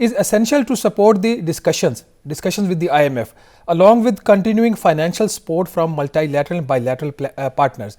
is essential to support the discussions with the IMF along with continuing financial support from multilateral and bilateral partners।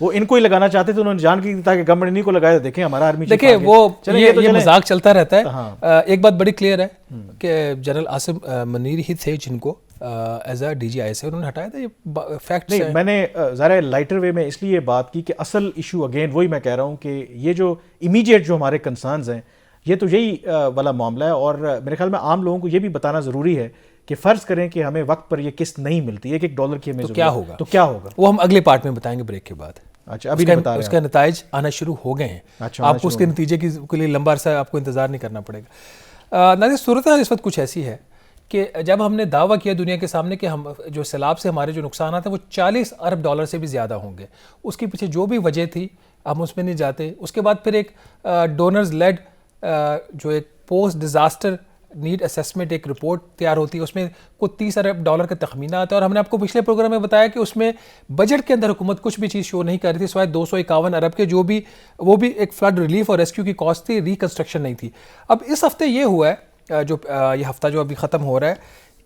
وہ ان کو ہی لگانا چاہتے تھے, انہوں نے جان کی تاکہ گورنمنٹ انہیں کو لگایا. دیکھیں ہمارا آرمی دیکھیں وہ یہ مذاق چلتا رہتا ہے. ایک بات بڑی کلیئر ہے کہ جنرل عاصم منیر ہی تھے جن کو ایز اے ڈی جی آئی سے انہوں نے ہٹایا تھا. یہ فیکٹس ہیں. میں نے ذرا لائٹر وے میں اس لیے بات کی کہ اصل ایشو اگین وہی میں کہہ رہا ہوں کہ یہ جو امیڈیٹ جو ہمارے کنسرنز ہیں یہ تو یہی والا معاملہ ہے. اور میرے خیال میں عام لوگوں کو یہ بھی بتانا ضروری ہے کہ فرض کریں کہ ہمیں وقت پر یہ قسط نہیں ملتی, $1 کی ہمیں تو کیا ہوگا, تو کیا ہوگا وہ ہم اگلے پارٹ میں بتائیں گے بریک کے بعد. اچھا ابھی نہیں بتا رہے اس کا نتائج آنا شروع ہو گئے ہیں. آپ کو اس کے نتیجے کے لیے لمبا عرصہ آپ کو انتظار نہیں کرنا پڑے گا. ناظرین صورتحال اس وقت کچھ ایسی ہے کہ جب ہم نے دعویٰ کیا دنیا کے سامنے کہ ہم جو سیلاب سے ہمارے جو نقصانات ہیں وہ $40 ارب سے بھی زیادہ ہوں گے, اس کے پیچھے جو بھی وجہ تھی ہم اس میں نہیں جاتے. اس کے بعد پھر ایک ڈونرز لیڈ جو ایک پوسٹ ڈیزاسٹر نیڈ اسیسمنٹ ایک رپورٹ تیار ہوتی ہے, اس میں کوئی $30 ارب کا تخمینہ آتا ہے. اور ہم نے آپ کو پچھلے پروگرام میں بتایا کہ اس میں بجٹ کے اندر حکومت کچھ بھی چیز شو نہیں کر رہی تھی سوائے 251 ارب کے, جو بھی وہ بھی ایک فلڈ ریلیف اور ریسکیو کی کاسٹ تھی, ریکنسٹرکشن نہیں تھی. اب اس ہفتے یہ ہوا ہے جو یہ ہفتہ جو ابھی ختم ہو رہا ہے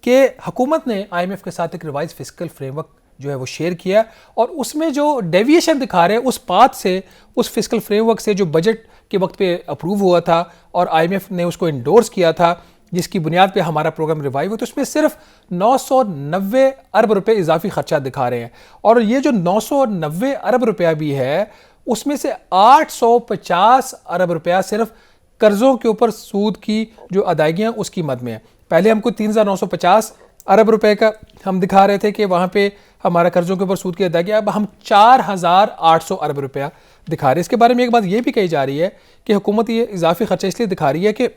کہ حکومت نے آئی ایم ایف کے ساتھ ایک ریوائز فسکل فریم ورک جو ہے وہ شیئر کیا, اور اس میں جو ڈیویشن دکھا رہے ہیں اس پاتھ سے, اس فسکل فریم ورک سے جو بجٹ کے وقت پہ اپروو ہوا تھا اور آئی ایم ایف نے اس کو انڈورس کیا تھا, جس کی بنیاد پہ ہمارا پروگرام ریوائیو ہوا, تو اس میں صرف $990 ارب اضافی خرچہ دکھا رہے ہیں. اور یہ جو $990 ارب بھی ہے اس میں سے $850 ارب صرف قرضوں کے اوپر سود کی جو ادائیگیاں اس کی مد میں ہے. پہلے ہم کو 3950 ارب روپے کا ہم دکھا رہے تھے کہ وہاں پہ ہمارا قرضوں کے اوپر سود کی ادائیگی, اب ہم 4800 ارب روپیہ دکھا رہے ہیں. اس کے بارے میں ایک بات یہ بھی کہی جا رہی ہے کہ حکومت یہ اضافی خرچہ اس لیے دکھا رہی ہے کہ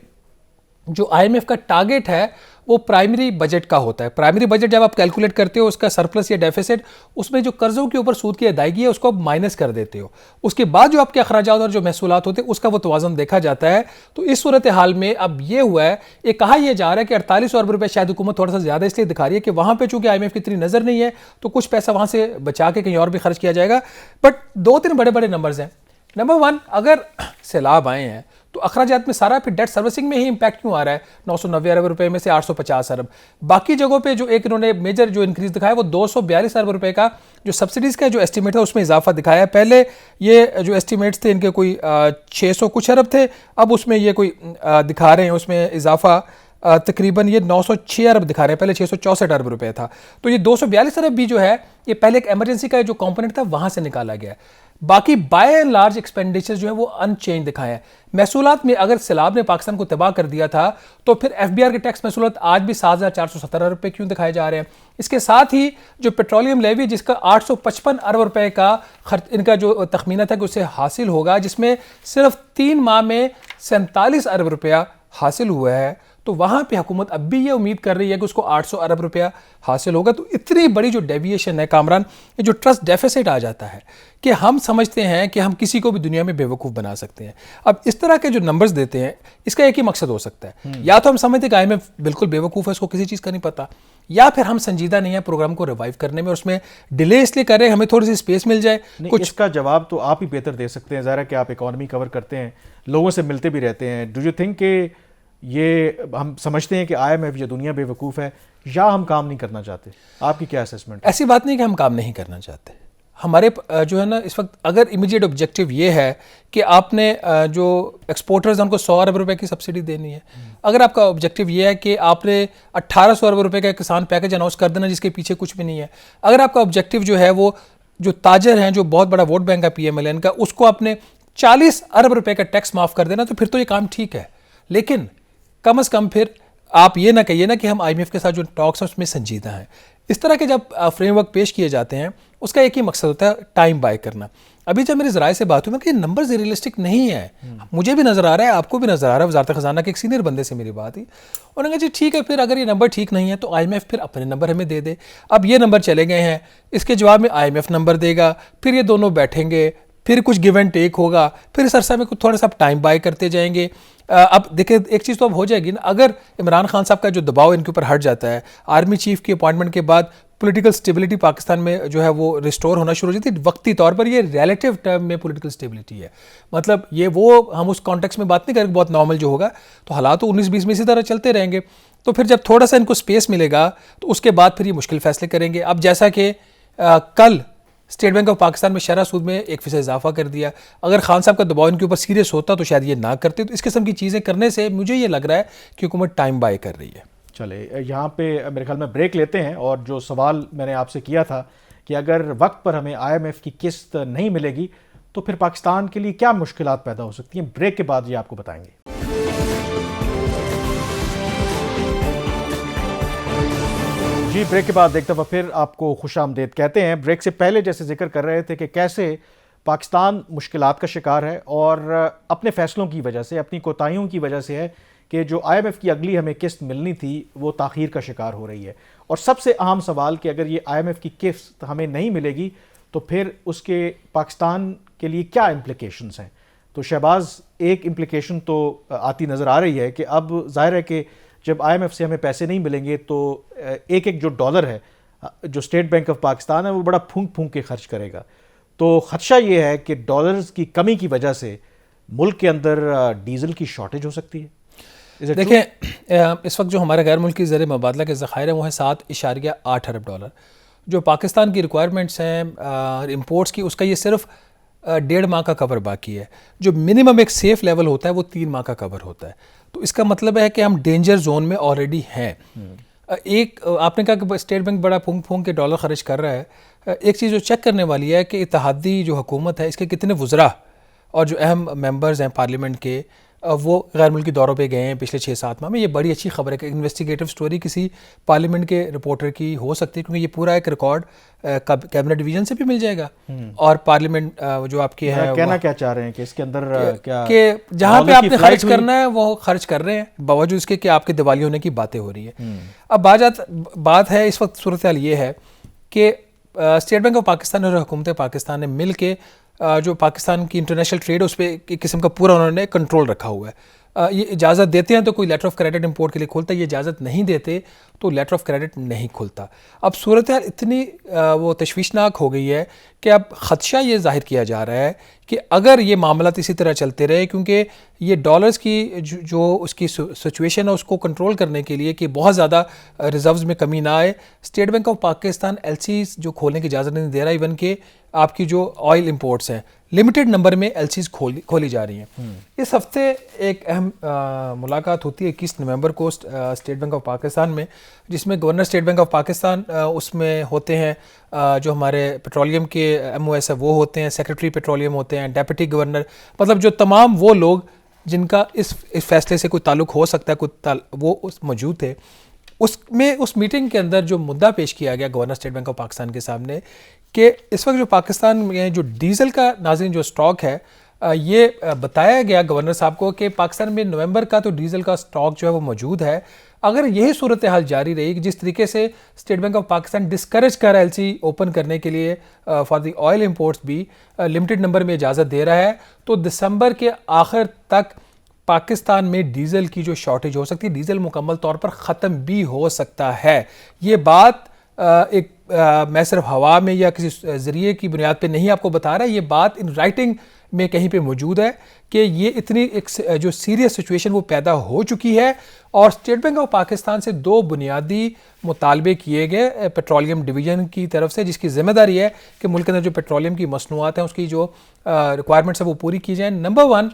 جو آئی ایم ایف کا ٹارگٹ ہے وہ پرائمری بجٹ کا ہوتا ہے. پرائمری بجٹ جب آپ کیلکولیٹ کرتے ہو اس کا سرپلس یا ڈیفیسٹ, اس میں جو قرضوں کے اوپر سود کی ادائیگی ہے اس کو آپ مائنس کر دیتے ہو, اس کے بعد جو آپ کے اخراجات اور جو محصولات ہوتے ہیں اس کا وہ توازن دیکھا جاتا ہے. تو اس صورتحال میں اب یہ ہوا ہے, یہ کہا یہ جا رہا ہے کہ 4800 ارب روپے شاید حکومت تھوڑا سا زیادہ اس لیے دکھا رہی ہے کہ وہاں پہ چونکہ آئی ایم ایف کی اتنی نظر نہیں ہے تو کچھ پیسہ وہاں سے بچا کے کہیں اور بھی خرچ کیا جائے گا. بٹ 2-3 بڑے بڑے نمبرز ہیں. نمبر 1, اگر سیلاب آئے ہیں تو اخراجات میں سارا پھر ڈیٹ سروسنگ میں ہی امپیکٹ کیوں آ رہا ہے؟ 990 ارب روپے میں سے 850 ارب. باقی جگہوں پہ جو ایک انہوں نے میجر جو انکریز دکھایا وہ 242 ارب روپے کا جو سبسڈیز کا جو ایسٹیمیٹ ہے اس میں اضافہ دکھایا ہے. پہلے یہ جو ایسٹیمیٹس تھے ان کے کوئی 600 کچھ ارب تھے, اب اس میں یہ کوئی دکھا رہے ہیں اس میں اضافہ تقریباً یہ 906 ارب دکھا رہے ہیں, پہلے 664 ارب روپے تھا. تو یہ 242 ارب بھی جو ہے یہ پہلے ایک ایمرجنسی کا جو کمپوننٹ تھا وہاں سے نکالا گیا ہے. باقی بائی اینڈ لارج ایکسپینڈیچر جو ہیں وہ ان چینج دکھائے ہیں. محصولات میں اگر سیلاب نے پاکستان کو تباہ کر دیا تھا تو پھر ایف بی آر کے ٹیکس محصولات آج بھی 7470 ارب روپے کیوں دکھائے جا رہے ہیں؟ اس کے ساتھ ہی جو پیٹرولیم لیوی جس کا 855 ارب روپے کا ان کا جو تخمینہ تھا کہ اسے حاصل ہوگا, جس میں صرف 3 ماہ میں 47 ارب روپیہ حاصل ہوا ہے, تو وہاں پہ حکومت اب بھی یہ امید کر رہی ہے کہ اس کو 800 ارب روپیہ حاصل ہوگا. تو اتنی بڑی جو ڈیویشن ہے کامران, یہ جو ٹرسٹ ڈیفیسٹ آ جاتا ہے کہ ہم سمجھتے ہیں کہ ہم کسی کو بھی دنیا میں بے وقوف بنا سکتے ہیں. اب اس طرح کے جو نمبرز دیتے ہیں اس کا ایک ہی مقصد ہو سکتا ہے, یا تو ہم سمجھتے ہیں کہ آئی ایم ایف بالکل بے وقوف ہے, اس کو کسی چیز کا نہیں پتا, یا پھر ہم سنجیدہ نہیں ہیں پروگرام کو ریوائیو کرنے میں, اور اس میں ڈیلے اس لیے کر رہے ہیں ہمیں تھوڑی سی اسپیس مل جائے. کچھ اس کا جواب تو آپ ہی بہتر دے سکتے ہیں, ظاہر ہے کہ آپ اکانومی کور کرتے ہیں, لوگوں سے ملتے بھی رہتے ہیں. ڈو یو تھنک کہ یہ ہم سمجھتے ہیں کہ آئی ایم ایف یہ دنیا بے وقوف ہے, یا ہم کام نہیں کرنا چاہتے؟ آپ کی کیا اسیسمنٹ ہے؟ ایسی بات نہیں کہ ہم کام نہیں کرنا چاہتے. ہمارے جو ہے نا اس وقت اگر امیڈیٹ آبجیکٹو یہ ہے کہ آپ نے جو ایکسپورٹرز ہیں ان کو 100 ارب روپے کی سبسڈی دینی ہے, اگر آپ کا آبجیکٹو یہ ہے کہ آپ نے 1800 ارب روپے کا کسان پیکج اناؤنس کر دینا جس کے پیچھے کچھ بھی نہیں ہے, اگر آپ کا آبجیکٹو جو ہے وہ جو تاجر ہیں جو بہت بڑا ووٹ بینک ہے پی ایم ایل این کا, اس کو آپ نے 40 ارب روپے کا ٹیکس معاف کر دینا, تو پھر تو یہ کام ٹھیک ہے. لیکن کم از کم پھر آپ یہ نہ کہیے نا کہ ہم آئی ایم ایف کے ساتھ جو ٹاکس ہیں اس میں سنجیدہ ہیں. اس طرح کے جب فریم ورک پیش کیے جاتے ہیں اس کا ایک ہی مقصد ہوتا ہے ٹائم بائی کرنا. ابھی جب میری ذرائع سے بات ہوئی کہ یہ نمبرز ریئلسٹک نہیں ہے, مجھے بھی نظر آ رہا ہے, آپ کو بھی نظر آ رہا ہے. وزارت خزانہ کے ایک سینئر بندے سے میری بات ہوئی, انہوں نے کہا جی ٹھیک ہے پھر اگر یہ نمبر ٹھیک نہیں ہے تو آئی ایم ایف پھر اپنے نمبر ہمیں دے دے. اب یہ نمبر چلے گئے ہیں, اس کے جواب میں آئی ایم ایف نمبر دے گا, پھر یہ دونوں بیٹھیں گے, پھر کچھ گیو اینڈ ٹیک ہوگا, پھر اس عرصہ میں تھوڑا سا ٹائم بائی کرتے جائیں گے. اب دیکھیں ایک چیز تو اب ہو جائے گی نا, اگر عمران خان صاحب کا جو دباؤ ان کے اوپر ہٹ جاتا ہے, آرمی چیف کی اپوائنٹمنٹ کے بعد پولیٹیکل سٹیبلٹی پاکستان میں جو ہے وہ ریسٹور ہونا شروع ہو جاتی ہے. وقتی طور پر یہ ریلیٹیو ٹرم میں پولیٹیکل سٹیبلٹی ہے, مطلب یہ وہ ہم اس کانٹیکس میں بات نہیں کریں بہت نارمل جو ہوگا, تو حالات تو 19-20 میں اسی طرح چلتے رہیں گے. تو پھر جب تھوڑا سا ان کو سپیس ملے گا تو اس کے بعد پھر یہ مشکل فیصلے کریں گے. اب جیسا کہ کل اسٹیٹ بینک آف پاکستان میں شرح سود میں 1% اضافہ کر دیا. اگر خان صاحب کا دباؤ ان کے اوپر سیریس ہوتا تو شاید یہ نہ کرتے. تو اس قسم کی چیزیں کرنے سے مجھے یہ لگ رہا ہے کہ حکومت ٹائم بائی کر رہی ہے. چلے یہاں پہ میرے خیال میں بریک لیتے ہیں, اور جو سوال میں نے آپ سے کیا تھا کہ اگر وقت پر ہمیں IMF کی قسط نہیں ملے گی تو پھر پاکستان کے لیے کیا مشکلات پیدا ہو سکتی ہیں, بریک کے بعد یہ آپ کو بتائیں گے. جی بریک کے بعد ایک دفعہ پھر آپ کو خوش آمدید کہتے ہیں. بریک سے پہلے جیسے ذکر کر رہے تھے کہ کیسے پاکستان مشکلات کا شکار ہے اور اپنے فیصلوں کی وجہ سے, اپنی کوتاہیوں کی وجہ سے ہے کہ جو IMF کی اگلی ہمیں قسط ملنی تھی وہ تاخیر کا شکار ہو رہی ہے. اور سب سے اہم سوال کہ اگر یہ IMF کی قسط ہمیں نہیں ملے گی تو پھر اس کے پاکستان کے لیے کیا امپلیکیشنز ہیں. تو شہباز, ایک امپلیکیشن تو آتی نظر آ رہی ہے کہ اب ظاہر ہے کہ جب IMF سے ہمیں پیسے نہیں ملیں گے تو ایک جو ڈالر ہے جو اسٹیٹ بینک آف پاکستان ہے وہ بڑا پھونک پھونک کے خرچ کرے گا. تو خدشہ یہ ہے کہ ڈالرز کی کمی کی وجہ سے ملک کے اندر ڈیزل کی شارٹیج ہو سکتی ہے. دیکھیں, اس وقت جو ہمارے غیر ملکی زر مبادلہ کے ذخائر ہیں وہ ہیں 7.8 ارب ڈالر. جو پاکستان کی ریکوائرمنٹس ہیں امپورٹس کی, اس کا یہ صرف 1.5 ماہ کا کور باقی ہے. جو منیمم ایک سیف لیول ہوتا ہے وہ 3 ماہ کا کور ہوتا ہے. تو اس کا مطلب ہے کہ ہم ڈینجر زون میں آلریڈی ہیں. ایک آپ نے کہا کہ اسٹیٹ بینک بڑا پھونک پھونک کے ڈالر خرچ کر رہا ہے. ایک چیز جو چیک کرنے والی ہے کہ اتحادی جو حکومت ہے اس کے کتنے وزراء اور جو اہم ممبرز ہیں پارلیمنٹ کے وہ غیر ملکی دوروں پہ گئے ہیں پچھلے 6-7 ماہ میں. یہ بڑی اچھی خبر ہے کہ انویسٹیگیٹو سٹوری کسی پارلیمنٹ کے رپورٹر کی ہو سکتی ہے, کیونکہ یہ پورا ایک ریکارڈ کیبنٹ ڈویژن سے بھی مل جائے گا. اور پارلیمنٹ جو آپ کی ہے کہنا کیا چاہ رہے ہیں کہ اس کے اندر کیا کہ جہاں پہ آپ نے خرچ کرنا ہے وہ خرچ کر رہے ہیں باوجود اس کے کہ آپ کے دیوالی ہونے کی باتیں ہو رہی ہیں. اب بات ہے اس وقت صورتحال یہ ہے کہ اسٹیٹ بینک آف پاکستان اور حکومت پاکستان نے مل کے جو پاکستان کی انٹرنیشنل ٹریڈ اس پہ ایک قسم کا پورا انہوں نے کنٹرول رکھا ہوا ہے. یہ اجازت دیتے ہیں تو کوئی لیٹر آف کریڈٹ امپورٹ کے لیے کھولتا ہے, یہ اجازت نہیں دیتے تو لیٹر آف کریڈٹ نہیں کھلتا. اب صورتحال اتنی وہ تشویشناک ہو گئی ہے کہ اب خدشہ یہ ظاہر کیا جا رہا ہے کہ اگر یہ معاملات اسی طرح چلتے رہے, کیونکہ یہ ڈالرز کی جو اس کی سچویشن ہے اس کو کنٹرول کرنے کے لیے کہ بہت زیادہ ریزروز میں کمی نہ آئے, state bank of Pakistan LCs جو کھولنے کی اجازت نہیں دے رہا. ایون کہ آپ کی جو آئل امپورٹس ہیں لمیٹڈ نمبر میں LCs کھولی جا رہی ہیں. اس ہفتے ایک اہم ملاقات ہوتی ہے 21 نومبر کو اسٹیٹ بینک آف پاکستان میں, جس میں governor state bank of Pakistan اس میں ہوتے ہیں, جو ہمارے پیٹرولیم کے MOS ہے وہ ہوتے ہیں, سیکرٹری پیٹرولیم ہوتے ہیں, ڈیپٹی گورنر, مطلب جو تمام وہ لوگ جن کا اس فیصلے سے کوئی تعلق ہو سکتا ہے وہ موجود تھے. اس میٹنگ کے اندر جو مدعا پیش کیا گیا governor state bank of Pakistan کے سامنے کہ اس وقت جو پاکستان میں جو ڈیزل کا ناظرین جو سٹاک ہے, یہ بتایا گیا گورنر صاحب کو کہ پاکستان میں نومبر کا تو ڈیزل کا سٹاک جو ہے وہ موجود ہے. اگر یہی صورتحال جاری رہی کہ جس طریقے سے state bank of Pakistan discourage کر LC اوپن کرنے کے لیے فار دی آئل امپورٹس بھی لمیٹڈ نمبر میں اجازت دے رہا ہے, تو دسمبر کے آخر تک پاکستان میں ڈیزل کی جو شارٹیج ہو سکتی ہے, ڈیزل مکمل طور پر ختم بھی ہو سکتا ہے. یہ بات ایک میں صرف ہوا میں یا کسی ذریعے کی بنیاد پہ نہیں آپ کو بتا رہا, یہ بات ان رائٹنگ میں کہیں پہ موجود ہے کہ یہ اتنی ایک جو سیریس سچویشن وہ پیدا ہو چکی ہے. اور اسٹیٹ بینک آف پاکستان سے 2 بنیادی مطالبے کیے گئے پیٹرولیم ڈویژن کی طرف سے, جس کی ذمہ داری ہے کہ ملک کے اندر جو پیٹرولیم کی مصنوعات ہیں اس کی جو ریکوائرمنٹس ہیں وہ پوری کی جائیں. نمبر 1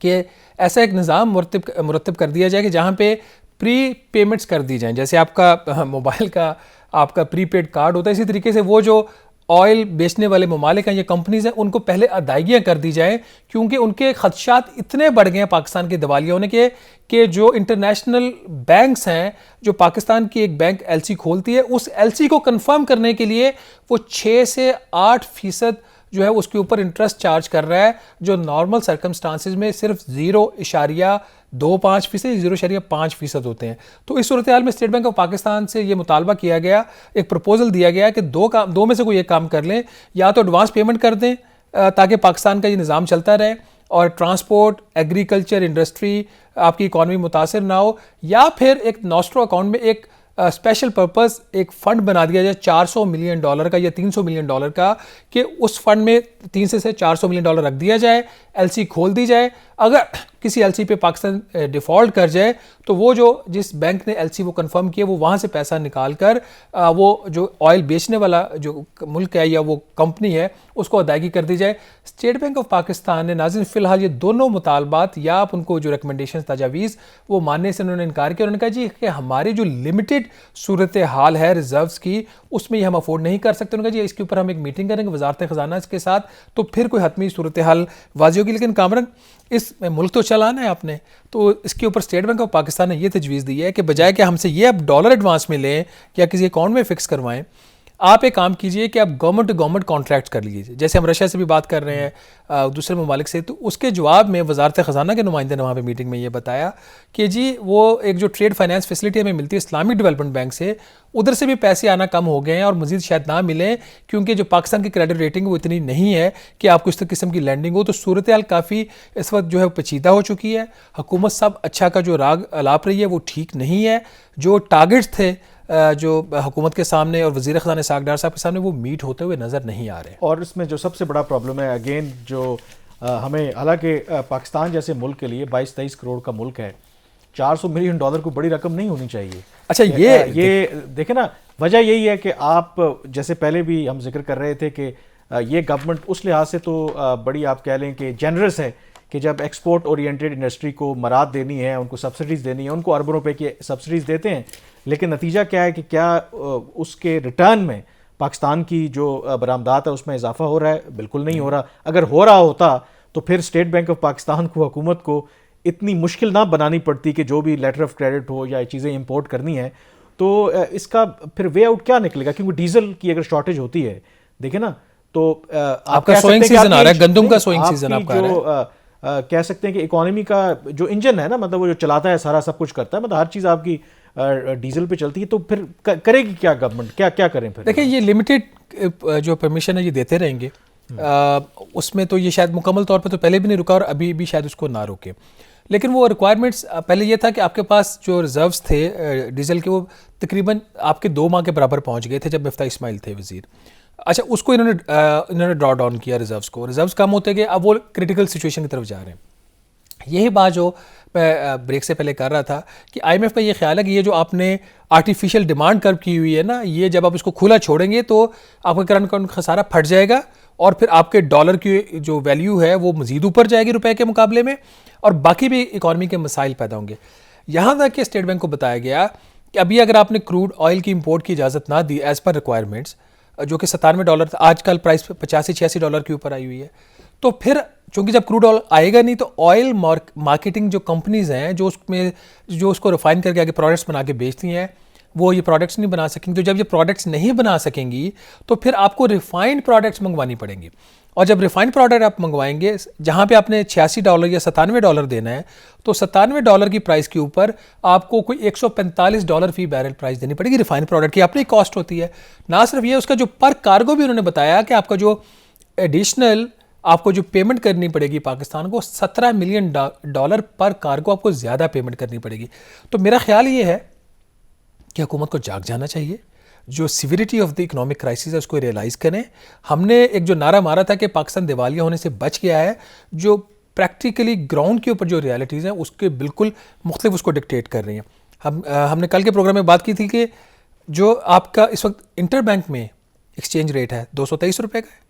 کہ ایسا ایک نظام مرتب کر دیا جائے کہ جہاں پہ پری پیمنٹس کر دی جائیں, جیسے آپ کا موبائل کا آپ کا پری پیڈ کارڈ ہوتا ہے, اسی طریقے سے وہ جو آئل بیچنے والے ممالک ہیں یا کمپنیز ہیں ان کو پہلے ادائیگیاں کر دی جائیں, کیونکہ ان کے خدشات اتنے بڑھ گئے ہیں پاکستان کے دیوالیہ ہونے کے کہ جو انٹرنیشنل بینکس ہیں, جو پاکستان کی ایک بینک LC کھولتی ہے, اس LC کو کنفرم کرنے کے لیے وہ 6 سے 8% جو ہے اس کے اوپر انٹرسٹ چارج کر رہا ہے, جو نارمل سرکمسٹانسز میں صرف 0.25% 0.5% ہوتے ہیں. تو اس صورتحال میں اسٹیٹ بینک آف پاکستان سے یہ مطالبہ کیا گیا, ایک پروپوزل دیا گیا کہ دو میں سے کوئی ایک کام کر لیں, یا تو ایڈوانس پیمنٹ کر دیں تاکہ پاکستان کا یہ نظام چلتا رہے اور ٹرانسپورٹ, ایگریکلچر, انڈسٹری, آپ کی اکانومی متاثر نہ ہو, یا پھر ایک نوسٹرو اکاؤنٹ میں ایک اسپیشل پرپز ایک فنڈ بنا دیا جائے $400 ملین کا یا $300 ملین کا, کہ اس فنڈ میں 300 سے $400 ملین رکھ دیا جائے, LC کھول دی جائے, اگر کسی ایل سی پہ پاکستان ڈیفالٹ کر جائے تو وہ جو جس بینک نے ایل سی وہ کنفرم کیا وہ وہاں سے پیسہ نکال کر وہ جو آئل بیچنے والا جو ملک ہے یا وہ کمپنی ہے اس کو ادائیگی کر دی جائے. اسٹیٹ بینک آف پاکستان نے ناظرین فی الحال یہ دونوں مطالبات یا آپ ان کو جو ریکمنڈیشن تجاویز وہ ماننے سے انہوں نے انکار کیا. انہوں نے کہا جی کہ ہماری جو لمیٹڈ صورتحال ہے ریزروز کی اس میں یہ ہم افورڈ نہیں کر سکتے. انہوں نے کہا جی اس کے اوپر ہم ایک میٹنگ کریں گے وزارت خزانہ اس کے ساتھ تو پھر کوئی حتمی صورتحال واضح ہوگی. لیکن کامران اس ملک تو چلانا ہے آپ نے, تو اس کے اوپر اسٹیٹ بینک آف پاکستان نے یہ تجویز دی ہے کہ بجائے کہ ہم سے یہ اب ڈالر ایڈوانس میں لیں یا کسی اکاؤنٹ میں فکس کروائیں, آپ ایک کام کیجئے کہ آپ گورنمنٹ ٹو گورنمنٹ کانٹریکٹ کر لیجیے. جیسے ہم رشیا سے بھی بات کر رہے ہیں دوسرے ممالک سے, تو اس کے جواب میں وزارت خزانہ کے نمائندے نے وہاں پہ میٹنگ میں یہ بتایا کہ جی وہ ایک جو ٹریڈ فائنانس فیسلٹی ہمیں ملتی ہے اسلامک ڈیولپمنٹ بینک سے, ادھر سے بھی پیسے آنا کم ہو گئے ہیں اور مزید شاید نہ ملیں کیونکہ جو پاکستان کی کریڈٹ ریٹنگ وہ اتنی نہیں ہے کہ آپ کو اس قسم کی لینڈنگ ہو. تو صورتحال کافی اس وقت جو ہے پیچیدہ ہو چکی ہے. حکومت صاحب اچھا کا جو راگ الاپ رہی ہے وہ ٹھیک نہیں ہے. جو ٹارگٹس تھے جو حکومت کے سامنے اور وزیر خزانہ اسحاق ڈار صاحب کے سامنے وہ میٹ ہوتے ہوئے نظر نہیں آ رہے. اور اس میں جو سب سے بڑا پرابلم ہے اگین جو ہمیں, حالانکہ پاکستان جیسے ملک کے لیے 22-23 کروڑ کا ملک ہے, $400 ملین کوئی بڑی رقم نہیں ہونی چاہیے. اچھا یہ دیکھیں نا, وجہ یہی ہے کہ آپ جیسے پہلے بھی ہم ذکر کر رہے تھے کہ یہ گورنمنٹ اس لحاظ سے تو بڑی آپ کہہ لیں کہ جنرس ہے کہ جب ایکسپورٹ اورینٹیڈ انڈسٹری کو مراد دینی ہے, ان کو سبسڈیز دینی ہے, ان کو اربوں روپے کی سبسڈیز دیتے ہیں, لیکن نتیجہ کیا ہے کہ کیا اس کے ریٹرن میں پاکستان کی جو برآمدات ہے اس میں اضافہ ہو رہا ہے؟ بالکل نہیں ہو رہا. اگر ہو رہا ہوتا تو پھر اسٹیٹ بینک آف پاکستان کو, حکومت کو اتنی مشکل نہ بنانی پڑتی کہ جو بھی لیٹر آف کریڈٹ ہو یا چیزیں امپورٹ کرنی ہیں تو اس کا پھر وے آؤٹ کیا نکلے گا؟ کیونکہ ڈیزل کی اگر شارٹیج ہوتی ہے دیکھیں نا, تو آپ کا سوئنگ سیزن آ رہا ہے, گندم کا سوئنگ سیزن آپ کا آ رہا ہے, کہہ سکتے ہیں کہ اکانومی کا جو انجن ہے نا, مطلب وہ جو چلاتا ہے سارا سب کچھ کرتا ہے, مطلب ہر چیز آپ کی ڈیزل پہ چلتی ہے, تو پھر کرے گی کیا گورنمنٹ؟ کیا کریں پھر؟ دیکھیں یہ لمیٹڈ جو پرمیشن ہے یہ دیتے رہیں گے, اس میں تو یہ شاید مکمل طور پہ تو پہلے بھی نہیں رکا اور ابھی بھی شاید اس کو نہ روکے. لیکن وہ ریکوائرمنٹس پہلے یہ تھا کہ آپ کے پاس جو ریزروز تھے ڈیزل کے وہ تقریباً آپ کے 2 ماہ کے برابر پہنچ گئے تھے جب مفتاح اسماعیل تھے وزیر. اچھا اس کو انہوں نے ڈرا ڈاؤن کیا ریزروز کو, ریزروز کم ہوتے گئے, اب وہ کریٹیکل سچویشن کی طرف جا رہے ہیں. یہی بات جو میں بریک سے پہلے کر رہا تھا کہ آئی ایم ایف کا یہ خیال ہے کہ یہ جو آپ نے آرٹیفیشیل ڈیمانڈ کرو کی ہوئی ہے نا, یہ جب آپ اس کو کھلا چھوڑیں گے تو آپ کا کرنٹ اکاؤنٹ خسارہ پھٹ جائے گا اور پھر آپ کے ڈالر کی جو ویلیو ہے وہ مزید اوپر جائے گی روپے کے مقابلے میں, اور باقی بھی اکانومی کے مسائل پیدا ہوں گے. یہاں تک کہ اسٹیٹ بینک کو بتایا گیا کہ ابھی اگر آپ نے کروڈ آئل کی امپورٹ کی اجازت نہ دی ایز پر ریکوائرمنٹس, جو کہ $97 تھا, آج کل پرائس $85-86 کے اوپر آئی ہوئی ہے, تو پھر چونکہ جب کروڈ آئل آئے گا نہیں تو آئل مارکیٹنگ جو کمپنیز ہیں جو اس کو ریفائن کر کے آگے پروڈکٹس بنا کے بیچتی ہیں وہ یہ پروڈکٹس نہیں بنا سکیں گی. تو جب یہ پروڈکٹس نہیں بنا سکیں گی تو پھر آپ کو ریفائنڈ پروڈکٹس منگوانی پڑیں گی, اور جب ریفائنڈ پروڈکٹ آپ منگوائیں گے جہاں پہ آپ نے $86 یا $97 دینا ہے تو $97 کی پرائس کے اوپر آپ کو کوئی $145 فی بیرل پرائس دینی پڑے گی ریفائنڈ پروڈکٹ کی, اپنی کاسٹ ہوتی ہے. نہ صرف یہ, اس کا جو پر کارگو بھی انہوں نے بتایا کہ آپ کا جو ایڈیشنل آپ کو جو پیمنٹ کرنی پڑے گی پاکستان کو $17 ملین پر کارگو آپ کو زیادہ پیمنٹ کرنی پڑے گی. تو میرا خیال یہ ہے کہ حکومت کو جاگ جانا چاہیے, جو سیویریٹی آف دی اکنامک کرائسس ہے اس کو ریئلائز کریں. ہم نے ایک جو نعرہ مارا تھا کہ پاکستان دیوالیہ ہونے سے بچ گیا ہے, جو پریکٹیکلی گراؤنڈ کے اوپر جو ریالٹیز ہیں اس کے بالکل مختلف اس کو ڈکٹیٹ کر رہی ہیں. ہم نے کل کے پروگرام میں بات کی تھی کہ جو آپ کا اس وقت انٹر بینک میں ایکسچینج ریٹ ہے $223 کا ہے,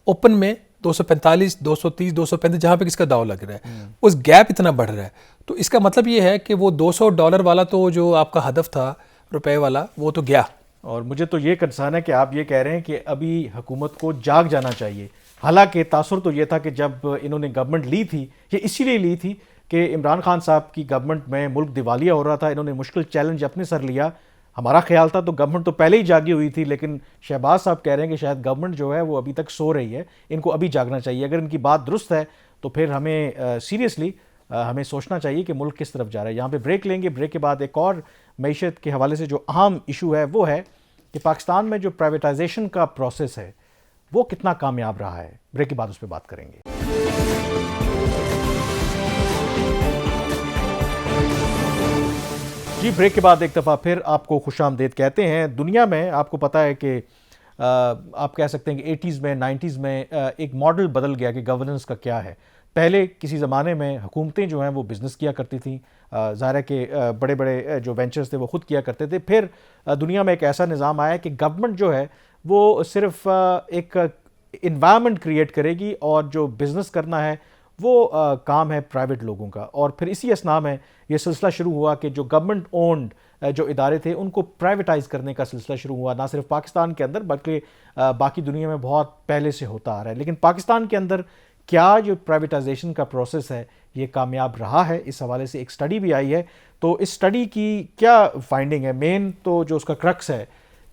اوپن میں 245, 230, 235, جہاں پہ کس کا داؤ لگ رہا ہے, اس گیپ اتنا بڑھ رہا ہے. تو اس کا مطلب یہ ہے کہ وہ $200 والا تو جو آپ کا ہدف تھا روپے والا وہ تو گیا. اور مجھے تو یہ کنسرن ہے کہ آپ یہ کہہ رہے ہیں کہ ابھی حکومت کو جاگ جانا چاہیے, حالانکہ تاثر تو یہ تھا کہ جب انہوں نے گورنمنٹ لی تھی یہ اسی لیے لی تھی کہ عمران خان صاحب کی گورنمنٹ میں ملک دیوالیہ ہو رہا تھا, انہوں نے مشکل چیلنج اپنے سر لیا. ہمارا خیال تھا تو گورنمنٹ تو پہلے ہی جاگی ہوئی تھی, لیکن شہباز صاحب کہہ رہے ہیں کہ شاید گورنمنٹ جو ہے وہ ابھی تک سو رہی ہے, ان کو ابھی جاگنا چاہیے. اگر ان کی بات درست ہے تو پھر ہمیں سیریسلی ہمیں سوچنا چاہیے کہ ملک کس طرف جا رہا ہے. یہاں پہ بریک لیں گے, بریک کے بعد ایک اور معیشت کے حوالے سے جو اہم ایشو ہے وہ ہے کہ پاکستان میں جو پرائیویٹائزیشن کا پروسیس ہے وہ کتنا کامیاب رہا ہے. بریک کے بعد اس پہ بات کریں گے. جی بریک کے بعد ایک دفعہ پھر آپ کو خوش آمدید کہتے ہیں. دنیا میں آپ کو پتہ ہے کہ آپ کہہ سکتے ہیں کہ 80s میں 90s میں ایک ماڈل بدل گیا کہ گورننس کا کیا ہے. پہلے کسی زمانے میں حکومتیں جو ہیں وہ بزنس کیا کرتی تھیں، ظاہر ہے کہ بڑے بڑے جو وینچرز تھے وہ خود کیا کرتے تھے. پھر دنیا میں ایک ایسا نظام آیا کہ گورنمنٹ جو ہے وہ صرف ایک انوائرمنٹ کریٹ کرے گی اور جو بزنس کرنا ہے وہ کام ہے پرائیویٹ لوگوں کا. اور پھر اسی اسنا میں یہ سلسلہ شروع ہوا کہ جو گورنمنٹ اونڈ جو ادارے تھے ان کو پرائیویٹائز کرنے کا سلسلہ شروع ہوا، نہ صرف پاکستان کے اندر بلکہ باقی دنیا میں بہت پہلے سے ہوتا آ رہا ہے. لیکن پاکستان کے اندر کیا جو پرائیویٹائزیشن کا پروسیس ہے یہ کامیاب رہا ہے؟ اس حوالے سے ایک سٹڈی بھی آئی ہے. تو اس سٹڈی کی کیا فائنڈنگ ہے؟ مین تو جو اس کا کرکس ہے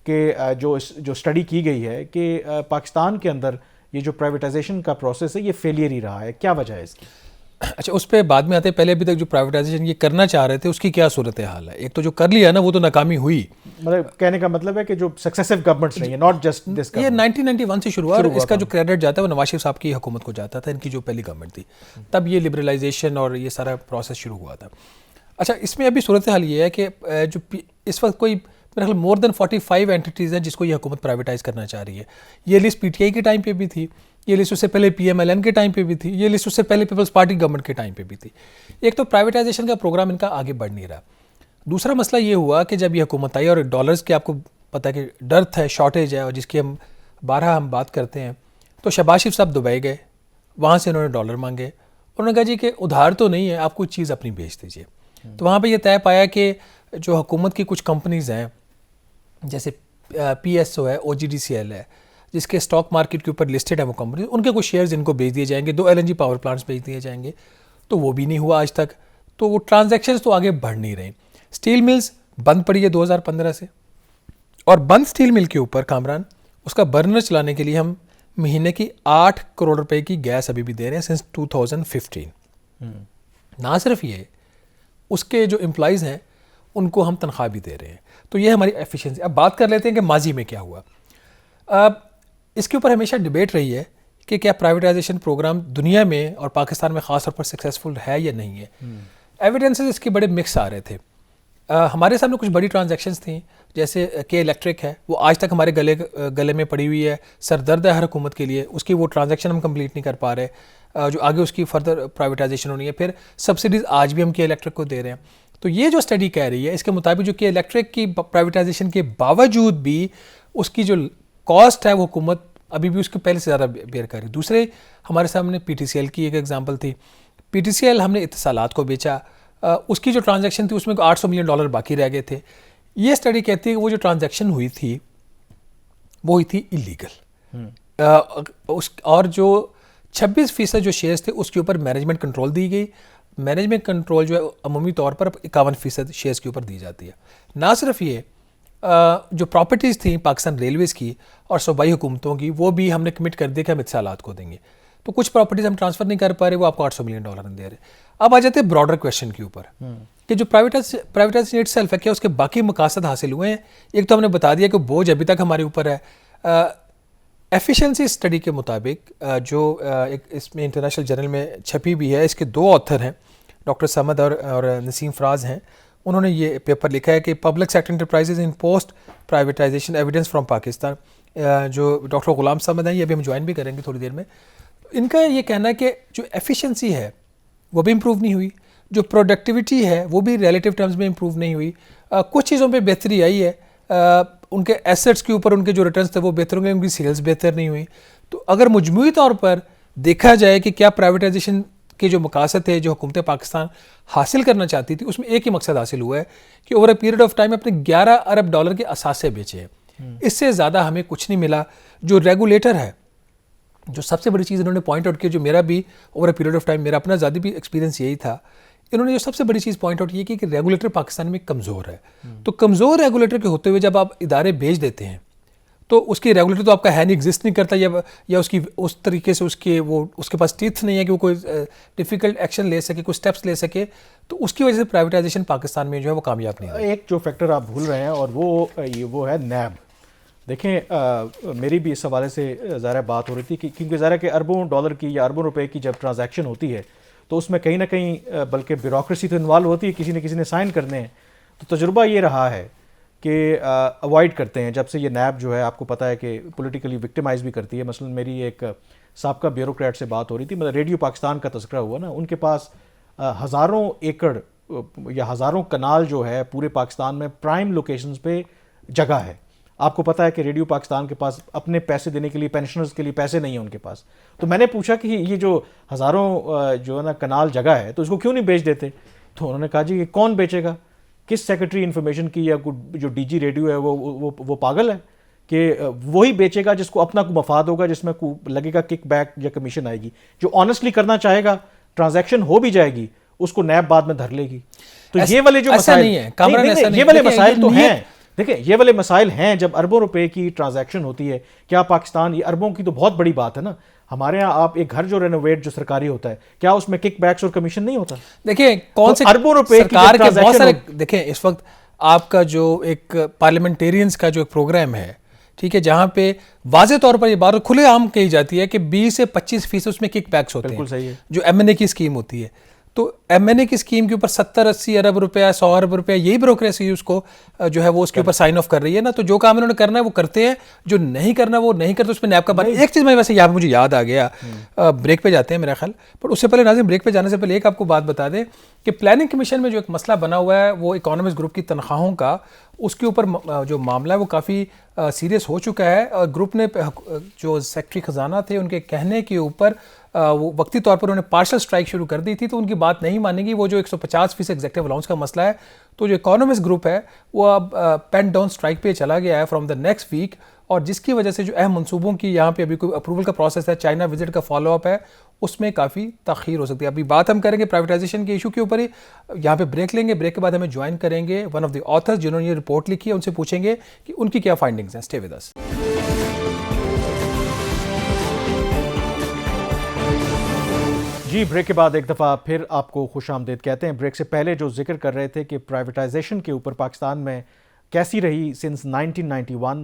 کہ جو سٹڈی کی گئی ہے کہ پاکستان کے اندر یہ جو پرائیویٹائزیشن کا پروسیس ہے یہ فیلئر ہی رہا ہے. کیا وجہ ہے اس کی؟ اچھا، اس پہ بعد میں آتے ہیں. پہلے ابھی تک جو پرائیویٹائزیشن یہ کرنا چاہ رہے تھے اس کی کیا صورتحال ہے؟ ایک تو جو کر لیا نا وہ تو ناکامی ہوئی. مطلب کہنے کا مطلب ہے کہ جو سکسیسو گورنمنٹس رہی ہیں، ناٹ جسٹ دس یہ 1991 سے شروع ہوا اور اس کا جو کریڈٹ جاتا ہے وہ نواز شریف صاحب کی حکومت کو جاتا تھا، ان کی جو پہلی گورنمنٹ تھی. تب یہ لبرلائزیشن اور یہ سارا پروسیس شروع ہوا تھا. اچھا، اس میں ابھی صورتحال یہ ہے کہ جو اس وقت کوئی میرے خیال مور دین 45 اینٹیز ہیں جس کو یہ حکومت پرائیویٹائز کرنا چاہ رہی ہے. یہ لسٹ پی ٹی آئی کے ٹائم پہ بھی تھی، یہ لسٹ اس سے پہلے پی ایم ایل این کے ٹائم پہ بھی تھی، یہ لسٹ اس سے پہلے پیپلز پارٹی گورنمنٹ کے ٹائم پہ بھی تھی. ایک تو پرائیویٹائزیشن کا پروگرام ان کا آگے بڑھ نہیں رہا. دوسرا مسئلہ یہ ہوا کہ جب یہ حکومت آئی اور ڈالرز کی آپ کو پتہ ہے کہ ڈرتھ ہے، شارٹیج ہے، اور جس کی بارہا ہم بات کرتے ہیں، تو شہباز شریف صاحب دبئی گئے، وہاں سے انہوں نے ڈالر مانگے. انہوں نے کہا جی کہ ادھار تو نہیں ہے، آپ کوئی چیز اپنی بیچ دیجیے. تو وہاں پہ یہ طے پایا کہ جو حکومت کی کچھ کمپنیز ہیں جیسے پی ایس او ہے، او جی ڈی سی ایل ہے، جس کے اسٹاک مارکیٹ کے اوپر لسٹڈ ہیں وہ کمپنیز، ان کے کچھ شیئرز ان کو بیچ دیے جائیں گے. 2 LNG پاور پلانٹس بیچ دیے جائیں گے. تو وہ بھی نہیں ہوا آج تک. تو وہ ٹرانزیکشنز تو آگے بڑھ نہیں رہے. اسٹیل ملز بند پڑی ہے 2015 سے، اور بند اسٹیل مل کے اوپر کامران اس کا برنر چلانے کے لیے ہم مہینے کی 8 کروڑ روپے کی گیس ابھی بھی دے رہے ہیں سنس 2015. نہ صرف یہ، اس کے جو امپلائیز ہیں ان کو ہم تنخواہ بھی دے رہے ہیں. تو یہ ہماری ایفیشنسی. اب بات کر لیتے ہیں کہ ماضی میں کیا ہوا. اس کے اوپر ہمیشہ ڈبیٹ رہی ہے کہ کیا پرائیویٹائزیشن پروگرام دنیا میں اور پاکستان میں خاص طور پر سکسیزفل ہے یا نہیں ہے. ایویڈنسز اس کے بڑے مکس آ رہے تھے. ہمارے سامنے کچھ بڑی ٹرانزیکشنز تھیں جیسے کہ الیکٹرک ہے، وہ آج تک ہمارے گلے میں پڑی ہوئی ہے، سر درد ہے ہر حکومت کے لیے. اس کی وہ ٹرانزیکشن ہم کمپلیٹ نہیں کر پا رہے، جو آگے اس کی فردر پرائیویٹائزیشن ہونی ہے. پھر سبسڈیز آج بھی ہم کے الیکٹرک کو دے رہے ہیں. تو یہ جو اسٹڈی کہہ رہی ہے اس کے مطابق جو کہ الیکٹرک کی پرائیویٹائزیشن کے باوجود بھی اس کی جو کاسٹ ہے وہ حکومت ابھی بھی اس کے پہلے سے زیادہ بیئر کر رہی. دوسرے ہمارے سامنے پی ٹی سی ایل کی ایک ایگزامپل تھی. پی ٹی سی ایل ہم نے اتصالات کو بیچا، اس کی جو ٹرانزیکشن تھی اس میں $800 ملین باقی رہ گئے تھے. یہ اسٹڈی کہتی ہے کہ وہ جو ٹرانزیکشن ہوئی تھی وہ ہوئی تھی ایلیگل، اور جو 26% جو شیئرز تھے اس کے اوپر مینجمنٹ کنٹرول دی گئی. مینجمنٹ کنٹرول جو ہے عمومی طور پر 51% شیئرز کے اوپر دی جاتی ہے. نہ صرف یہ، جو پراپرٹیز تھیں پاکستان ریلویز کی اور صوبائی حکومتوں کی وہ بھی ہم نے کمٹ کر دیا کہ ہم اتصالات کو دیں گے. تو کچھ پراپرٹیز ہم ٹرانسفر نہیں کر پا رہے، وہ آپ کو $800 ملین دے رہے. اب آ جاتے ہیں براڈر کویشچن کے اوپر کہ جو پرائیویٹائزیشن اٹ سیلف ہے کیا اس کے باقی مقاصد حاصل ہوئے ہیں. ایک تو ہم نے بتا دیا کہ بوجھ ابھی تک ہمارے اوپر ہے. ایفیشنسی اسٹڈی کے مطابق جو ایک اس میں انٹرنیشنل جرنل میں چھپی بھی ہے، اس کے 2 آتھر ہیں، ڈاکٹر سمد اور نسیم فراز ہیں. انہوں نے یہ پیپر لکھا ہے کہ public sector enterprises in post privatization evidence from Pakistan. جو ڈاکٹر غلام سمد ہیں یہ بھی ہم جوائن بھی کریں گے تھوڑی دیر میں. ان کا یہ کہنا ہے کہ جو ایفیشنسی ہے وہ بھی امپروو نہیں ہوئی، جو پروڈکٹیوٹی ہے وہ بھی ریلیٹیو ٹرمز میں امپروو نہیں ہوئی. کچھ چیزوں پہ بہتری آئی ہے، ان کے ایسٹس کے اوپر ان کے جو ریٹرنز تھے وہ بہتر ہوں گے، ان کی سیلز بہتر نہیں ہوئی. تو اگر مجموعی طور پر دیکھا جائے کہ کیا پرائیویٹائزیشن کے جو مقاصد تھے جو حکومت پاکستان حاصل کرنا چاہتی تھی، اس میں ایک ہی مقصد حاصل ہوا ہے کہ over a period of time اپنے $11 ارب کے اثاثے بیچے ہیں. اس سے زیادہ ہمیں کچھ نہیں ملا. جو ریگولیٹر ہے، جو سب سے بڑی چیز انہوں نے پوائنٹ آؤٹ کی، جو میرا بھی over a period of time میرا اپنا ذاتی بھی ایکسپیرینس یہی تھا، انہوں نے جو سب سے بڑی چیز پوائنٹ آؤٹ یہ کی کہ ریگولیٹر پاکستان میں کمزور ہے. تو کمزور ریگولیٹر کے ہوتے ہوئے جب آپ ادارے بیچ دیتے ہیں تو اس کی ریگولیٹر تو آپ کا ہے نہیں، ایگزسٹ نہیں کرتا، یا اس کی اس طریقے سے اس کے پاس ٹیتھ نہیں ہے کہ وہ کوئی ڈیفیکلٹ ایکشن لے سکے، کوئی سٹیپس لے سکے. تو اس کی وجہ سے پرائیویٹائزیشن پاکستان میں جو ہے وہ کامیاب نہیں ہے. ایک جو فیکٹر آپ بھول رہے ہیں اور وہ ہے نیب. دیکھیں میری بھی اس حوالے سے ظاہر بات ہو رہی تھی کیونکہ ظاہر ہے کہ اربوں ڈالر کی یا اربوں روپے کی جب ٹرانزیکشن ہوتی ہے تو اس میں کہیں نہ کہیں بلکہ بیوروکریسی تو انوالو ہوتی ہے، کسی نے سائن کرنے ہیں. تو تجربہ یہ رہا ہے کہ اوائڈ کرتے ہیں جب سے یہ نیب جو ہے آپ کو پتہ ہے کہ پولیٹیکلی وکٹمائز بھی کرتی ہے. مثلا میری ایک سابقہ بیوروکریٹ سے بات ہو رہی تھی, مطلب ریڈیو پاکستان کا تذکرہ ہوا نا, ان کے پاس ہزاروں ایکڑ یا ہزاروں کنال جو ہے پورے پاکستان میں پرائم لوکیشنز پہ جگہ ہے. آپ کو پتہ ہے کہ ریڈیو پاکستان کے پاس اپنے پیسے دینے کے لیے پینشنرز کے لیے پیسے نہیں ہیں ان کے پاس. تو میں نے پوچھا کہ یہ جو ہزاروں جو ہے نا کنال جگہ ہے تو اس کو کیوں نہیں بیچ دیتے؟ تو انہوں نے کہا جی کہ کون بیچے گا, کس سیکرٹری انفارمیشن کی یا جو ڈی جی ریڈیو ہے وہ پاگل ہے کہ وہی بیچے گا جس کو اپنا کوئی مفاد ہوگا, جس میں لگے گا کک بیک یا کمیشن آئے گی. جو آنیسٹلی کرنا چاہے گا, ٹرانزیکشن ہو بھی جائے گی, اس کو نیب بعد میں دھر لے گی. تو یہ والے جو مسائل یہ والے مسائل تو ہیں, دیکھیں یہ والے مسائل ہیں. جب اربوں روپے کی ٹرانزیکشن ہوتی ہے, کیا پاکستان, یہ اربوں کی تو بہت بڑی بات ہے نا. ہمارے ہاں آپ ایک گھر جو رینوویٹ جو سرکاری ہوتا ہے, کیا اس میں کک بیکس اور کمیشن نہیں ہوتا؟ دیکھیں کون سے اربوں روپے سرکار کے بہت سارے, دیکھیں اس وقت آپ کا جو ایک پارلیمنٹیرینز کا جو ایک پروگرام ہے, ٹھیک ہے, جہاں پہ واضح طور پر یہ بات کھلے عام کہی جاتی ہے کہ 20 سے 25% اس میں کک بیکس ہوتے ہیں, جو ایم این اے کی اسکیم ہوتی ہے. تو ایم این اے کی اسکیم کے اوپر 70-80 ارب روپیہ 100 ارب روپیہ یہی بیوروکریسی اس کو جو ہے وہ اس کے اوپر سائن آف کر رہی ہے نا. تو جو کام انہوں نے کرنا ہے وہ کرتے ہیں, جو نہیں کرنا وہ نہیں کرتے. اس میں نیب کا بات. ایک چیز میں ویسے یہاں پہ مجھے یاد آ گیا, بریک پہ جاتے ہیں میرا خیال, پر اس سے پہلے ناظرین بریک پہ جانے سے پہلے ایک آپ کو بات بتا دیں کہ پلاننگ کمیشن میں جو ایک مسئلہ بنا ہوا ہے وہ اکانومسٹ گروپ کی تنخواہوں کا, اس کے اوپر جو معاملہ ہے وہ کافی سیریس ہو چکا ہے. اور گروپ نے جو سیکرٹری خزانہ تھے ان کے کہنے کے اوپر وہ وقتی طور پر انہوں نے پارشل اسٹرائک شروع کر دی تھی, تو ان کی بات نہیں مانے گی. وہ جو 150% ایگزیکٹو الاؤنس کا مسئلہ ہے, تو جو اکانومسٹ گروپ ہے وہ اب پین ڈاؤن اسٹرائک پہ چلا گیا ہے فرام دا نیکسٹ ویک, اور جس کی وجہ سے جو اہم منصوبوں کی یہاں پہ ابھی کوئی اپروول کا پروسیس ہے, چائنا وزٹ کا فالو اپ ہے, اس میں کافی تاخیر ہو سکتی ہے. ابھی بات ہم کریں گے پرائیویٹائزیشن کے ایشو کے اوپر ہی. یہاں پہ بریک لیں گے, بریک کے بعد ہمیں جوائن کریں گے ون آف دی آتھرز جنہوں نے یہ رپورٹ لکھی ہے, ان سے پوچھیں گے کہ ان کی کیا فائنڈنگز ہیں. Stay with us. جی بریک کے بعد ایک دفعہ پھر آپ کو خوش آمدید کہتے ہیں. بریک سے پہلے جو ذکر کر رہے تھے کہ پرائیویٹائزیشن کے اوپر پاکستان میں کیسی رہی سنس 1991,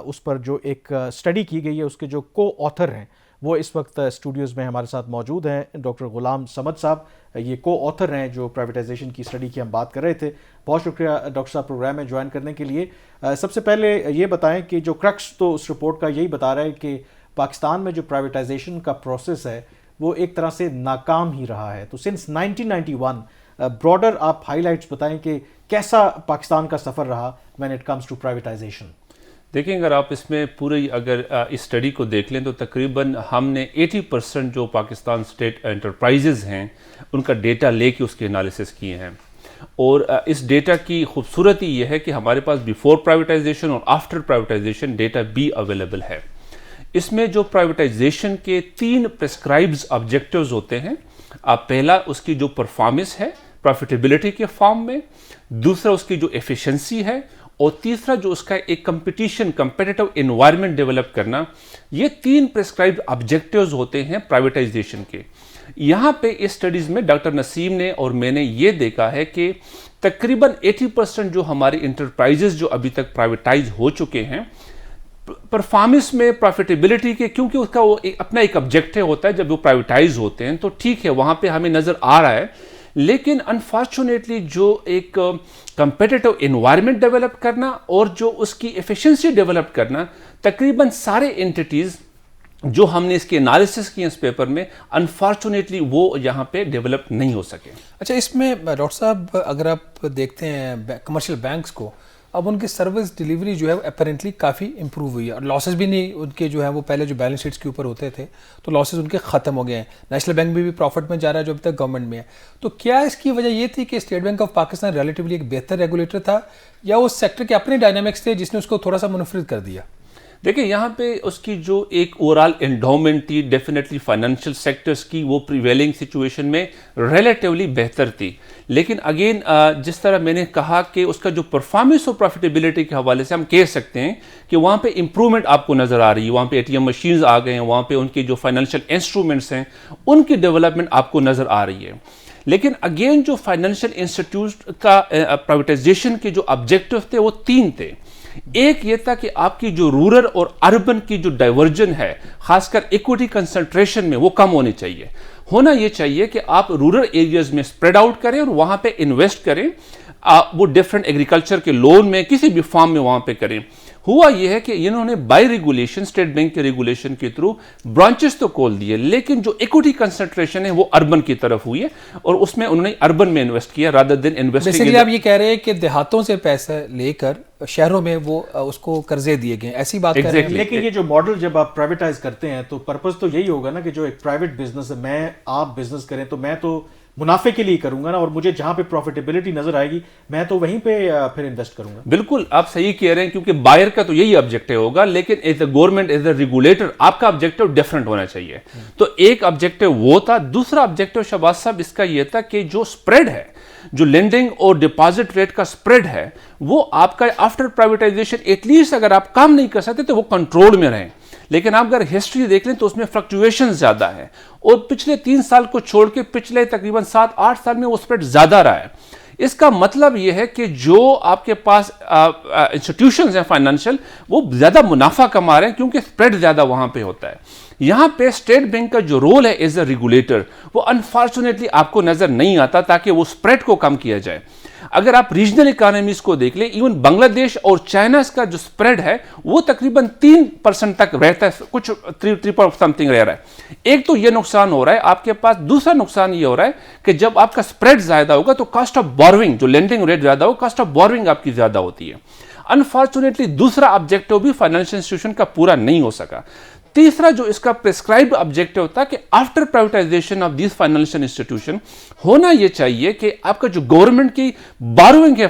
اس پر جو ایک اسٹڈی کی گئی ہے, اس کے جو کو آتھر ہیں وہ اس وقت اسٹوڈیوز میں ہمارے ساتھ موجود ہیں. ڈاکٹر غلام صمد صاحب یہ کو آتھر ہیں جو پرائیویٹائزیشن کی اسٹڈی کی ہم بات کر رہے تھے. بہت شکریہ ڈاکٹر صاحب پروگرام میں جوائن کرنے کے لیے. سب سے پہلے یہ بتائیں کہ جو کرکس تو اس رپورٹ کا یہی بتا رہا ہے کہ پاکستان میں جو پرائیویٹائزیشن کا پروسیس ہے وہ ایک طرح سے ناکام ہی رہا ہے. تو سنس 1991 براڈر آپ ہائی لائٹس بتائیں کہ کیسا پاکستان کا سفر رہا when it comes to privatization. دیکھیں اگر آپ اس میں پورے اگر اس اسٹڈی کو دیکھ لیں تو تقریباً ہم نے 80% جو پاکستان اسٹیٹ انٹرپرائزز ہیں ان کا ڈیٹا لے کے اس کے انالیسس کیے ہیں. اور اس ڈیٹا کی خوبصورتی یہ ہے کہ ہمارے پاس بیفور پرائیویٹائزیشن اور آفٹر پرائیویٹائزیشن ڈیٹا بھی اویلیبل ہے. اس میں جو پرائیویٹائزیشن کے 3 پرسکرائبز آبجیکٹیوز ہوتے ہیں. پہلا اس کی جو پرفارمنس ہے پروفیٹیبلٹی کے فارم میں, دوسرا اس کی جو ایفیشنسی ہے, اور تیسرا جو اس کا ایک کمپیٹیٹو انوائرمنٹ ڈیولپ کرنا. یہ 3 پرسکرائبڈ آبجیکٹیوز ہوتے ہیں پرائیویٹائزیشن کے. یہاں پہ اس سٹڈیز میں ڈاکٹر نسیم نے اور میں نے یہ دیکھا ہے کہ تقریباً 80% جو ہماری انٹرپرائزز جو ابھی تک پرائیویٹائز ہو چکے ہیں, پرفارمنس میں پروفیٹیبلٹی کے, کیونکہ اس کا وہ اپنا ایک آبجیکٹیو ہوتا ہے جب وہ پرائیویٹائز ہوتے ہیں, تو ٹھیک ہے وہاں پہ ہمیں نظر آ رہا ہے. لیکن انفارچونیٹلی جو ایک کمپیٹیٹو انوائرمنٹ ڈیولپ کرنا اور جو اس کی ایفیشنسی ڈیولپ کرنا, تقریباً سارے انٹیٹیز جو ہم نے اس کے انالیسس کیے اس پیپر میں, انفارچونیٹلی وہ یہاں پہ ڈیولپ نہیں ہو سکے. اچھا, اس میں ڈاکٹر صاحب اگر آپ دیکھتے ہیں کمرشل بینکس کو, اب ان کی سروس ڈیلیوری جو ہے اپیرنٹلی کافی امپروو ہوئی ہے, اور لاسز بھی نہیں ان کے جو ہے وہ پہلے جو بیلنس شیٹس کے اوپر ہوتے تھے تو لاسز ان کے ختم ہو گئے ہیں. نیشنل بینک بھی پروفٹ میں جا رہا ہے جو ابھی تک گورنمنٹ میں ہے. تو کیا اس کی وجہ یہ تھی کہ state bank of Pakistan relatively ایک بہتر ریگولیٹر تھا, یا اس سیکٹر کے اپنے ڈائنامکس تھے جس نے اس کو تھوڑا سا منفرد کر دیا؟ دیکھیں یہاں پہ اس کی جو ایک اوورال انڈومنٹ تھی ڈیفینیٹلی فائنینشیل سیکٹرز کی وہ پریویلنگ سچویشن میں ریلیٹیولی بہتر تھی. لیکن اگین جس طرح میں نے کہا کہ اس کا جو پرفارمنس اور پروفیٹیبلٹی کے حوالے سے ہم کہہ سکتے ہیں کہ وہاں پہ امپرومنٹ آپ کو نظر آ رہی ہے. وہاں پہ ATM مشینز آ گئے ہیں, وہاں پہ ان کی جو فائنینشیل انسٹرومنٹس ہیں ان کی ڈیولپمنٹ آپ کو نظر آ رہی ہے. لیکن اگین جو فائنینشیل انسٹیٹیوٹ کا پرائیویٹائزیشن کے جو آبجیکٹیو تھے وہ 3 تھے. ایک یہ تھا کہ آپ کی جو رورل اور اربن کی جو ڈائیورجن ہے, خاص کر ایکوٹی کنسنٹریشن میں, وہ کم ہونی چاہیے. ہونا یہ چاہیے کہ آپ رورل ایریاز میں اسپریڈ آؤٹ کریں اور وہاں پہ انویسٹ کریں, وہ ڈفرینٹ ایگریکلچر کے لون میں کسی بھی فارم میں وہاں پہ کریں. ہوا یہ ہے کہ انہوں نے بائی ریگولیشن اسٹیٹ بینک کے ریگولیشن کے تھرو برانچز تو کھول دیے, لیکن جو ایکوٹی کنسنٹریشن ہے وہ اربن کی طرف ہوئی ہے, اور اس میں انہوں نے اربن میں انویسٹ کیا رادر دین انویسٹنگ. بیسیکلی آپ یہ کہہ رہے ہیں کہ دیہاتوں سے پیسہ لے کر شہروں میں وہ اس کو قرضے دیے گئے, ایسی بات کر رہے ہیں. لیکن یہ جو ماڈل جب آپ پرائیویٹائز کرتے ہیں تو پرپز تو یہی ہوگا نا کہ جو ایک پرائیویٹ بزنس ہے, میں آپ بزنس کریں تو میں تو منافع کے لیے کروں گا نا, اور مجھے جہاں پہ پروفیٹیبلٹی نظر آئے گی میں تو وہیں پہ پھر انویسٹ کروں گا. بالکل آپ صحیح کہہ رہے ہیں, کیونکہ بائر کا تو یہی آبجیکٹو ہوگا, لیکن as a government, as a regulator, آپ کا آبجیکٹو ڈفرنٹ ہونا چاہیے. تو ایک آبجیکٹو وہ تھا. دوسرا آبجیکٹو شہباز صاحب اس کا یہ تھا کہ جو سپریڈ ہے, جو لینڈنگ اور ڈپازٹ ریٹ کا سپریڈ ہے, وہ آپ کا آفٹر پرائیویٹائزیشن ایٹ لیسٹ اگر آپ کام نہیں کر سکتے تو وہ کنٹرول میں رہیں. لیکن آپ اگر ہسٹری دیکھ لیں تو اس میں فلکچویشن زیادہ ہے, اور پچھلے 3 سال کو چھوڑ کے پچھلے تقریباً 7-8 سال میں وہ سپریڈ زیادہ رہا ہے. اس کا مطلب یہ ہے کہ جو آپ کے پاس انسٹیٹیوشنز ہیں فائنینشیل, وہ زیادہ منافع کما رہے ہیں کیونکہ سپریڈ زیادہ وہاں پہ ہوتا ہے. یہاں پہ اسٹیٹ بینک کا جو رول ہے ایز اے ریگولیٹر, وہ انفارچونیٹلی آپ کو نظر نہیں آتا تاکہ وہ سپریڈ کو کم کیا جائے. اگر آپ ریجنل اکانومیز کو دیکھ لیں, ایون بنگلہ دیش اور چائنا کا جو سپریڈ ہے وہ تقریباً 3% تک رہتا ہے, کچھ 3 سمتھنگ رہ رہا ہے. ایک تو یہ نقصان ہو رہا ہے آپ کے پاس. دوسرا نقصان یہ ہو رہا ہے کہ جب آپ کا سپریڈ زیادہ ہوگا تو کاسٹ آف بوروئنگ, جو لینڈنگ ریٹ زیادہ ہو, کاسٹ آف بوروئنگ آپ کی زیادہ ہوتی ہے. انفارچونیٹلی دوسرا آبجیکٹو بھی فائنینشیل انسٹیٹیوشن کا پورا نہیں ہو سکا. تیسرا جو اس کا پرسکرائبڈ آبجیکٹو تھا کہ after privatization of these financial institution ہونا یہ چاہیے کہ آپ کا جو گورنمنٹ کی بوروئنگ ہے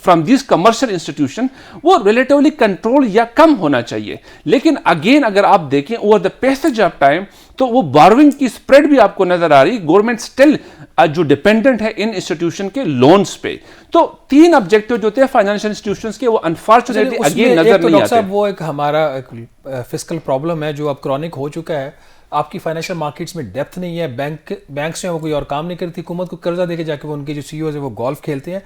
فرام دیز کمرشل انسٹیٹیوشن, وہ ریلیٹیولی کنٹرول یا کم ہونا چاہیے. لیکن اگین اگر آپ دیکھیں over the passage of time تو وہ بوروئنگ کی سپریڈ بھی آپ کو نظر آ رہی. گورنمنٹ سٹل جو ڈیپینڈنٹ ہے ان انسٹیٹیوشن کے لونز پہ. تو 3 آبجیکٹو جو تھے فائنینشیل انسٹیٹیوشنز کے, وہ انفارچونیٹلی اگین نظر نہیں آتے. وہ ایک ہمارا فسکل پرابلم ہے جو اب کرونک ہو چکا ہے. آپ کی فائنینشیل مارکیٹس میں ڈیپتھ نہیں ہے, بینکس میں وہ کوئی اور کام نہیں کرتی, حکومت کو قرضہ دے کے جا کے وہ ان کے جو سی اوز ہیں وہ گولف کھیلتے ہیں.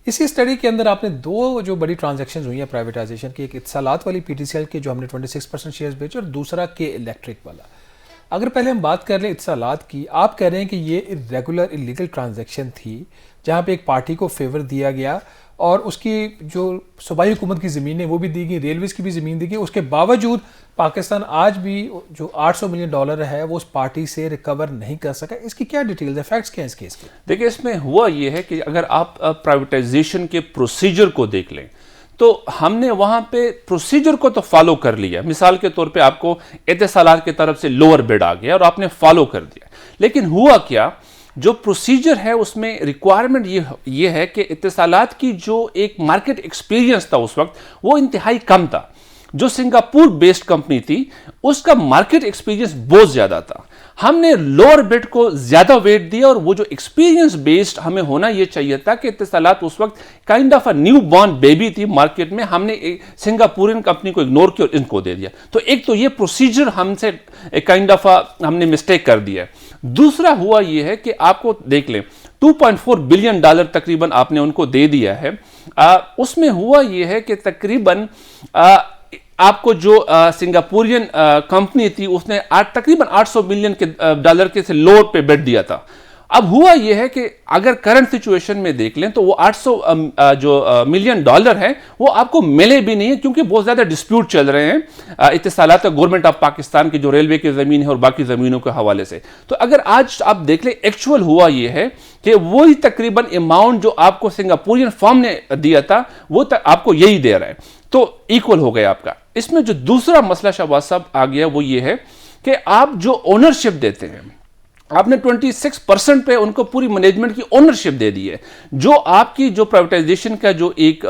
اسی اسٹڈی کے اندر آپ نے 2 جو بڑی ٹرانزیکشنز ہوئی ہیں پرائیویٹائزیشن کی, ایک اتصالات والی پی ٹی سی ایل کے جو ہم نے 26% شیئرز بیچے, اور دوسرا کے الیکٹرک والا. اگر پہلے ہم بات کر لیں اتصالات کی, آپ کہہ رہے ہیں کہ یہ ریگولر انلیگل ٹرانزیکشن تھی جہاں پہ ایک پارٹی کو فیور دیا گیا, اور اس کی جو صوبائی حکومت کی زمینیں وہ بھی دی گئی, ریلویز کی بھی زمین دی گئی. اس کے باوجود پاکستان آج بھی جو $800 ملین ہے وہ اس پارٹی سے ریکور نہیں کر سکا. اس کی کیا ڈیٹیلز ہیں, فیکٹس کیا ہیں اس کیس کے؟ دیکھیں اس میں ہوا یہ ہے کہ اگر آپ پرائیویٹائزیشن کے پروسیجر کو دیکھ لیں تو ہم نے وہاں پہ پروسیجر کو تو فالو کر لیا. مثال کے طور پہ آپ کو اتصالات کی طرف سے لوور بڈ آ گیا اور آپ نے فالو کر دیا. لیکن ہوا کیا, جو پروسیجر ہے اس میں ریکوائرمنٹ یہ ہے کہ اتصالات کی جو ایک مارکیٹ ایکسپیرینس تھا اس وقت وہ انتہائی کم تھا. جو سنگاپور بیسڈ کمپنی تھی اس کا مارکیٹ ایکسپیرینس بہت زیادہ تھا. ہم نے لوور بٹ کو زیادہ ویٹ دیا, اور وہ جو ایکسپیرینس بیسڈ ہمیں ہونا یہ چاہیے تھا کہ اتصالات اس وقت kind of a new born baby تھی مارکیٹ میں, ہم نے سنگاپورین کمپنی کو اگنور کیا اور ان کو دے دیا. تو ایک تو یہ پروسیجر ہم سے کائنڈ آف ہم نے مسٹیک کر دیا ہے. دوسرا ہوا یہ ہے کہ آپ کو دیکھ لیں $2.4 بلین تقریباً آپ نے ان کو دے دیا ہے. اس میں ہوا یہ ہے کہ تقریباً آپ کو جو سنگاپورین کمپنی تھی اس نے تقریباً $800 ملین کے سے لوڈ پہ بیٹ دیا تھا. اب ہوا یہ ہے کہ اگر کرنٹ سچویشن میں دیکھ لیں تو وہ $800 ملین ہے وہ آپ کو ملے بھی نہیں ہے, کیونکہ بہت زیادہ ڈسپیوٹ چل رہے ہیں اتصالات گورنمنٹ آف پاکستان کی جو ریلوے کی زمین ہے اور باقی زمینوں کے حوالے سے. تو اگر آج آپ دیکھ لیں ایکچوئل ہوا یہ ہے کہ وہی تقریباً اماؤنٹ جو آپ کو سنگاپورین فارم نے دیا تھا وہ آپ کو یہی دے رہا ہے, تو ایکول ہو گیا آپ کا. اس میں جو دوسرا مسئلہ شہباز صاحب آ گیا وہ یہ ہے کہ آپ جو اونرشپ دیتے ہیں, آپ نے 26% پہ ان کو پوری مینجمنٹ کی اونرشپ دے دی ہے. جو آپ کی جو پرائیویٹائزیشن کا جو ایک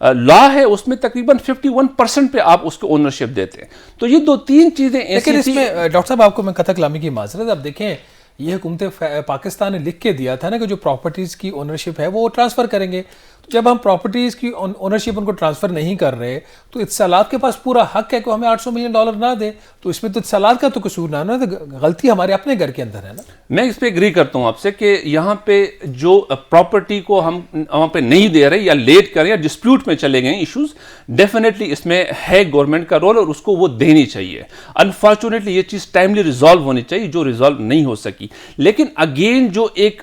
لا ہے اس میں تقریباً 51% پہ آپ اس کو اونرشپ دیتے ہیں. تو یہ 2-3 چیزیں ایسی. لیکن اس میں ڈاکٹر صاحب آپ کو میں قطع کلامی کی معذرت, اب دیکھیں یہ حکومت پاکستان نے لکھ کے دیا تھا نا کہ جو پراپرٹیز کی اونرشپ ہے وہ ٹرانسفر کریں گے. جب ہم پراپرٹیز کی اونرشپ ان کو ٹرانسفر نہیں کر رہے تو اتصالات کے پاس پورا حق ہے کہ ہمیں $800 ملین نہ دے. تو اس میں تو اتصالات کا تو قصور نہ ہے, غلطی ہمارے اپنے گھر کے اندر ہے نا. میں اس پہ اگری کرتا ہوں آپ سے کہ یہاں پہ جو پراپرٹی کو ہم وہاں پہ نہیں دے رہے یا لیٹ کر رہے یا ڈسپیوٹ میں چلے گئے ایشوز, ڈیفینیٹلی اس میں ہے گورنمنٹ کا رول اور اس کو وہ دینی چاہیے. انفارچونیٹلی یہ چیز ٹائملی ریزالو ہونی چاہیے جو ریزالو نہیں ہو سکی. لیکن اگین جو ایک